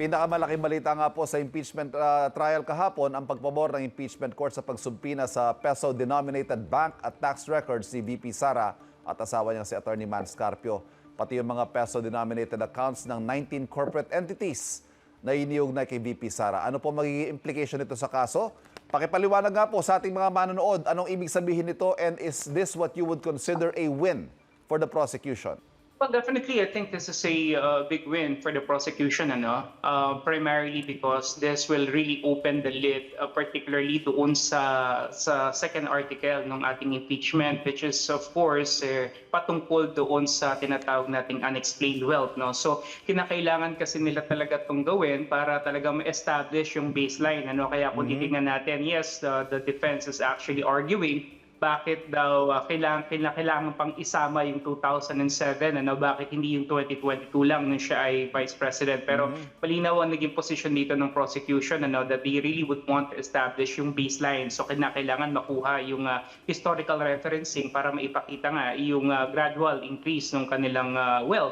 Pinakamalaking balita nga po sa impeachment trial kahapon ang pagpabor ng impeachment court sa pagsubpina sa peso-denominated bank at tax records ni VP Sara at asawa niya si Attorney Man Scarpio. Pati yung mga peso-denominated accounts ng 19 corporate entities na iniugnay kay VP Sara. Ano po magiging implication nito sa kaso? Pakipaliwanag nga po sa ating mga manonood, anong ibig sabihin nito and is this what you would consider a win for the prosecution? Well, definitely, I think this is a big win for the prosecution, primarily because this will really open the lid, particularly doon sa second article ng ating impeachment, which is, of course, patungkol doon sa tinatawag nating unexplained wealth. No? So, kinakailangan kasi nila talaga itong gawin para talaga ma-establish yung baseline. Kaya kung titignan natin, yes, the defense is actually arguing bakit daw kailangan pang isama yung 2007, bakit hindi yung 2022 lang nung siya ay Vice President. Pero malinaw ang naging position dito ng prosecution that they really would want to establish yung baseline. So kailangan makuha yung historical referencing para maipakita nga yung gradual increase ng kanilang wealth.